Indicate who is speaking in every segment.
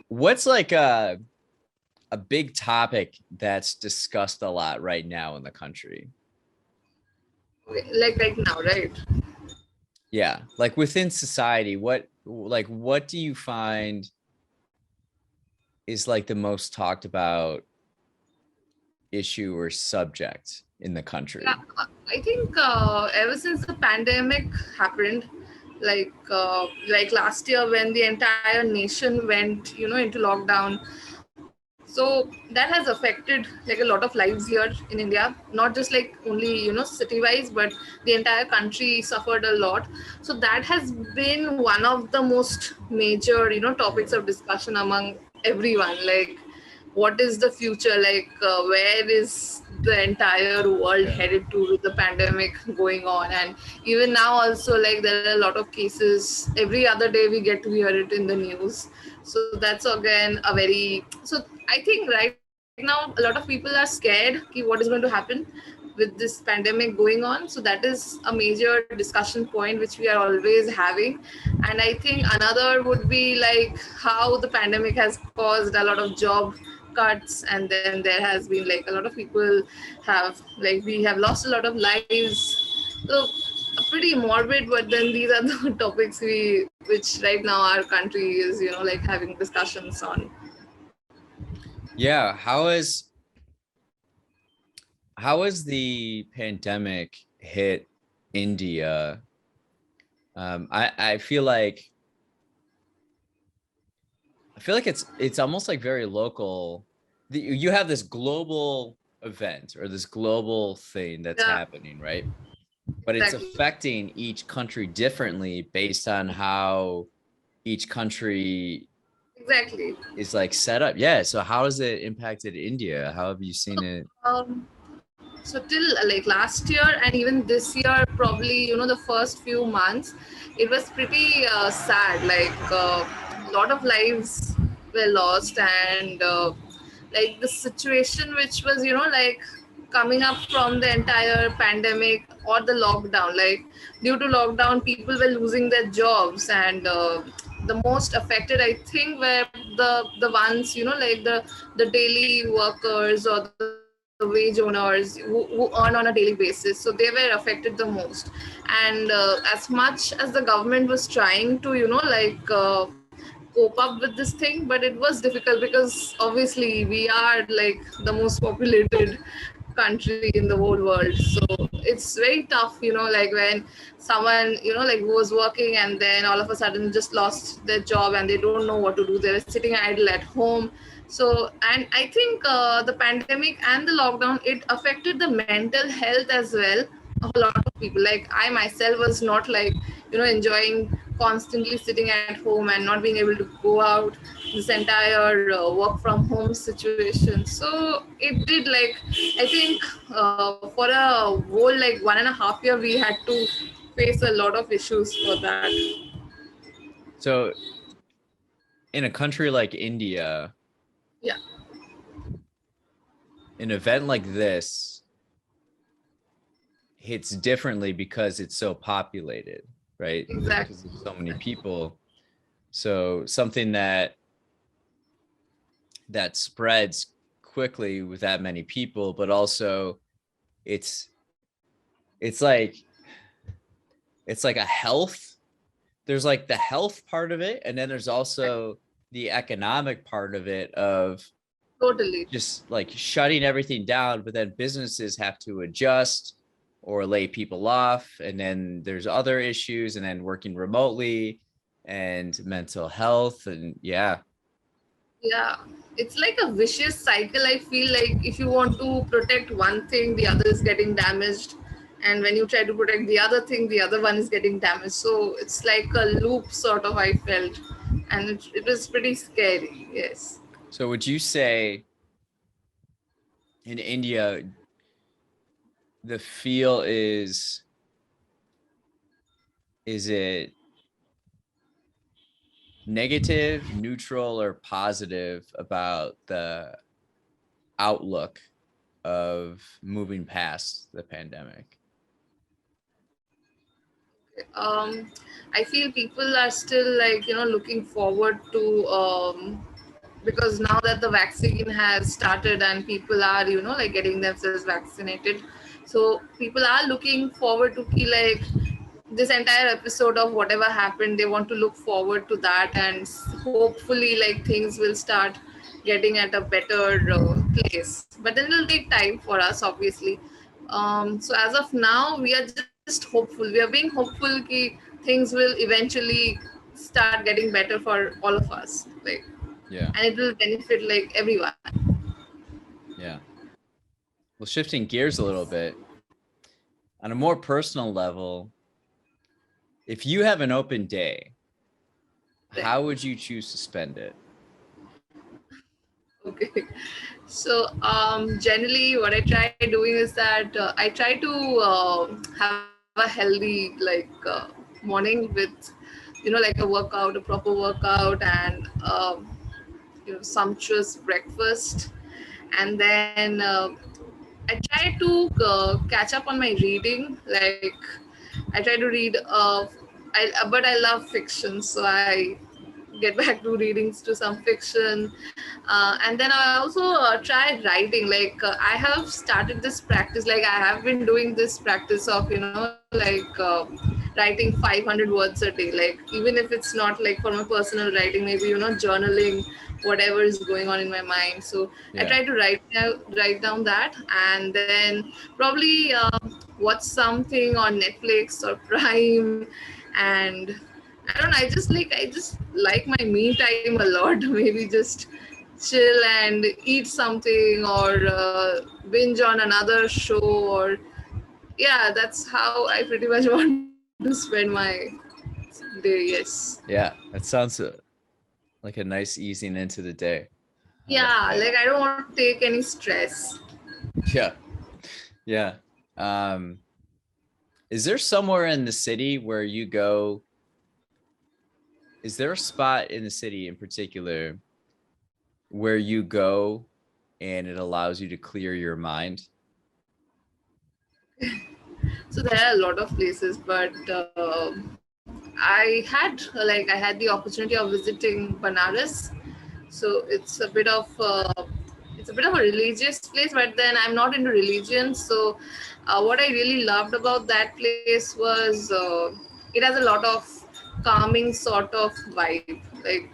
Speaker 1: What's like a big topic that's discussed a lot right now in the country?
Speaker 2: Like right now, right?
Speaker 1: Yeah, like within society, what do you find is like the most talked about issue or subject in the
Speaker 2: Yeah,
Speaker 1: country?
Speaker 2: I think ever since the pandemic happened, like last year when the entire nation went, into lockdown. So that has affected like a lot of lives here in India, not just like only city wise, but the entire country suffered a lot. So that has been one of the most major topics of discussion among everyone. Like, what is the future like? Where is the entire world
Speaker 1: Yeah.
Speaker 2: headed to with the pandemic going on? And even now also, like, there are a lot of cases every other day we get to hear it in the news. So that's again a very, so I think right now a lot of people are scared ki what is going to happen with this pandemic going on. So that is a major discussion point which we are always having. And I think another would be like how the pandemic has caused a lot of job cuts, and then there has been like a lot of people have, like, we have lost a lot of lives. So pretty morbid, but then these are the topics which right now our country is like having discussions on.
Speaker 1: Yeah, how has the pandemic hit India? I feel like it's almost like very local. You have this global event or this global thing that's
Speaker 2: Yeah,
Speaker 1: happening, right? But it's
Speaker 2: exactly.
Speaker 1: affecting each country differently based on how each country
Speaker 2: Exactly.
Speaker 1: is like set up. Yeah. So how has it impacted India? How have you
Speaker 2: So,
Speaker 1: seen it?
Speaker 2: so till like last year and even this year, probably the first few months, it was pretty sad. Like a lot of lives were lost, and like the situation which was like coming up from the entire pandemic or the lockdown. Like, due to lockdown, people were losing their jobs, and the most affected, I think, were the ones like the daily workers or the wage owners who earn on a daily basis. So they were affected the most. And as much as the government was trying to cope up with this thing, but it was difficult because obviously we are like the most populated country in the whole world. So it's very tough, like when someone like was working and then all of a sudden just lost their job and they don't know what to do. They were sitting idle at home. So, and I think the pandemic and the lockdown, it affected the mental health as well of a lot of people. Like, I myself was not like enjoying constantly sitting at home and not being able to go out, this entire work from home situation. So it did, like, I think for a whole like 1.5 year we had to face a lot of issues for that.
Speaker 1: So in a country like India,
Speaker 2: Yeah,
Speaker 1: an event like this hits differently because it's so populated, right?
Speaker 2: exactly.
Speaker 1: Because there's so many people. So something that spreads quickly with that many people, but also it's it's like it's like a health. There's like the health part of it, and then there's also the economic part of it of
Speaker 2: Totally.
Speaker 1: just like shutting everything down, but then businesses have to adjust or lay people off, and then there's other issues, and then working remotely and mental health, and yeah.
Speaker 2: Yeah, it's like a vicious cycle. I feel like if you want to protect one thing, the other is getting damaged, and when you try to protect the other thing, the other one is getting damaged. So it's like a loop, sort of, I felt, and it was pretty scary. Yes.
Speaker 1: So would you say in India the feel is it negative, neutral, or positive about the outlook of moving past the pandemic?
Speaker 2: um, I feel people are still like looking forward to because now that the vaccine has started and people are, like getting themselves vaccinated, so people are looking forward to be like this entire episode of whatever happened, they want to look forward to that, and hopefully like things will start getting at a better place, but then it'll take time for us, obviously. So as of now we are just hopeful, we are being hopeful ki things will eventually start getting better for all of us, like,
Speaker 1: Yeah.
Speaker 2: and it will benefit like everyone.
Speaker 1: Yeah. Well, shifting gears a little bit, on a more personal level, if you have an open day,
Speaker 2: Right.
Speaker 1: how would you choose to spend it?
Speaker 2: Okay. So generally, what I try doing is that I try to have a healthy morning with, like a workout, a proper workout, and sumptuous breakfast, and then I try to catch up on my reading. Like I try to read, but I love fiction, so I get back to readings to some fiction, and then I also try writing. Like I have started this practice. Like I have been doing this practice of writing 500 words a day. Like even if it's not like for my personal writing, maybe journaling whatever is going on in my mind. So I
Speaker 1: Yeah.
Speaker 2: try to write down that, and then probably watch something on Netflix or Prime, and I don't know. I just like my me time a lot. Maybe just chill and eat something, or binge on another show, or yeah, that's how I pretty much want to spend my day. Yes.
Speaker 1: Yeah. That sounds like a nice easing into the day. I like
Speaker 2: Yeah,
Speaker 1: that.
Speaker 2: like I don't want to take any stress.
Speaker 1: Yeah. Yeah. Um, is there somewhere in the city where you go? Is there a spot in the city in particular where you go and it allows you to clear your mind?
Speaker 2: So there are a lot of places, but I had the opportunity of visiting Banaras. So it's a bit of a religious place, but then I'm not into religion. So what I really loved about that place was it has a lot of calming sort of vibe. Like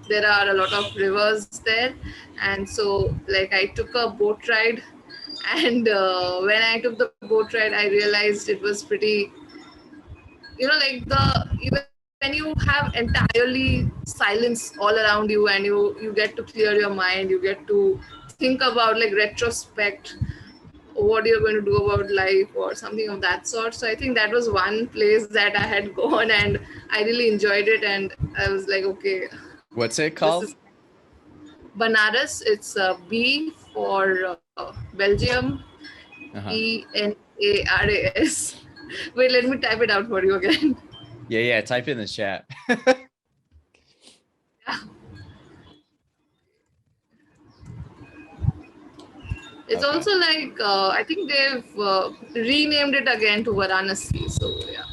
Speaker 2: there are a lot of rivers there, and so like I took a boat ride, and when I took the boat ride, I realized it was pretty, like when you have entirely silence all around you, and you get to clear your mind, you get to think about like retrospect what you're going to do about life or something of that sort. So I think that was one place that I had gone, and I really enjoyed it, and I was like, okay,
Speaker 1: What's it
Speaker 2: this
Speaker 1: called?
Speaker 2: is Banaras. It's B for Belgium,
Speaker 1: Uh-huh.
Speaker 2: Enaras. Wait, let me type it out for you again.
Speaker 1: Yeah, yeah. Type in the chat.
Speaker 2: It's
Speaker 1: Okay.
Speaker 2: also like I think they've renamed it again to Varanasi. So yeah,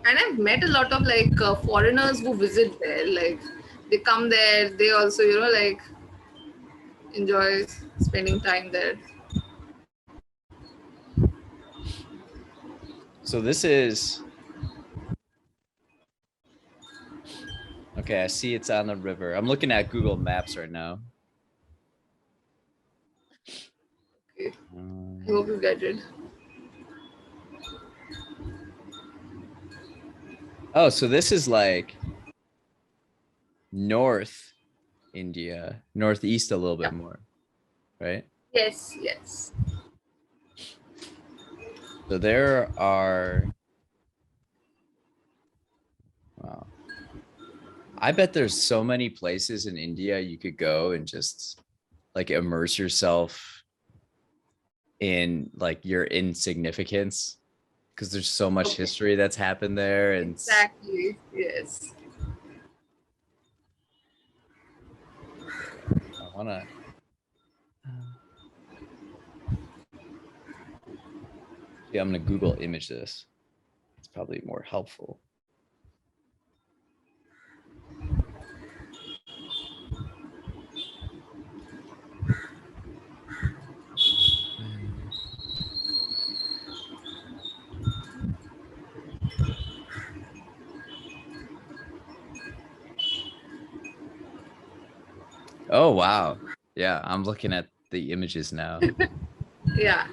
Speaker 2: and I've met a lot of like foreigners who visit there. Like they come there, they also like enjoy spending time there.
Speaker 1: So this is okay. I see it's on the river. I'm looking at Google Maps right now.
Speaker 2: Okay, I
Speaker 1: Um,
Speaker 2: hope you get it.
Speaker 1: oh, so this is like North India, northeast a little
Speaker 2: Yeah.
Speaker 1: bit more, right?
Speaker 2: Yes. Yes.
Speaker 1: So there are, wow, I bet there's so many places in India you could go and just like immerse yourself in like your insignificance because there's so much
Speaker 2: Okay.
Speaker 1: history that's happened there. And
Speaker 2: Exactly. Yes.
Speaker 1: I want to, yeah, I'm going to Google image this. probably more helpful. Oh, wow. Yeah, I'm looking at the images now.
Speaker 2: Yeah.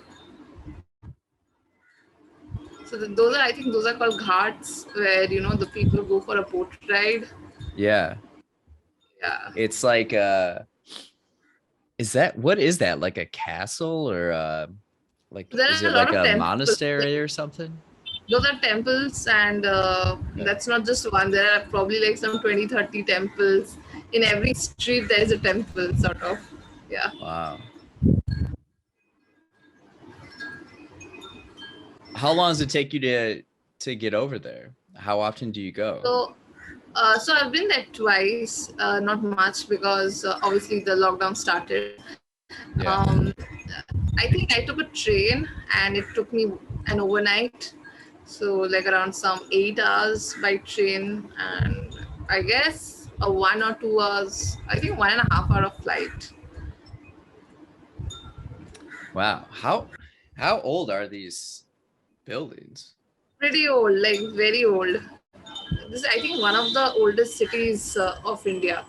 Speaker 2: So those are, I think, those are called ghats, where the people go for a boat ride.
Speaker 1: Yeah.
Speaker 2: Yeah.
Speaker 1: It's like what is that? Like a castle or like
Speaker 2: There
Speaker 1: is
Speaker 2: are
Speaker 1: it
Speaker 2: a lot
Speaker 1: like
Speaker 2: of
Speaker 1: a
Speaker 2: temples.
Speaker 1: monastery or something?
Speaker 2: Those are temples, and
Speaker 1: Okay.
Speaker 2: that's not just one. There are probably like some 20, 30 temples. In every street, there is a temple, sort of. Yeah.
Speaker 1: Wow. How long does it take you to get over there? How often do you go?
Speaker 2: So, so I've been there twice, not much because obviously the lockdown started.
Speaker 1: Yeah.
Speaker 2: Um, I think I took a train and it took me an overnight. So, like around some 8 hours by train, and I guess a 1 or 2 hours, I think 1.5 hour of flight.
Speaker 1: Wow. How old are these buildings?
Speaker 2: Pretty old, like very old. This is, I think, one of the oldest cities of India.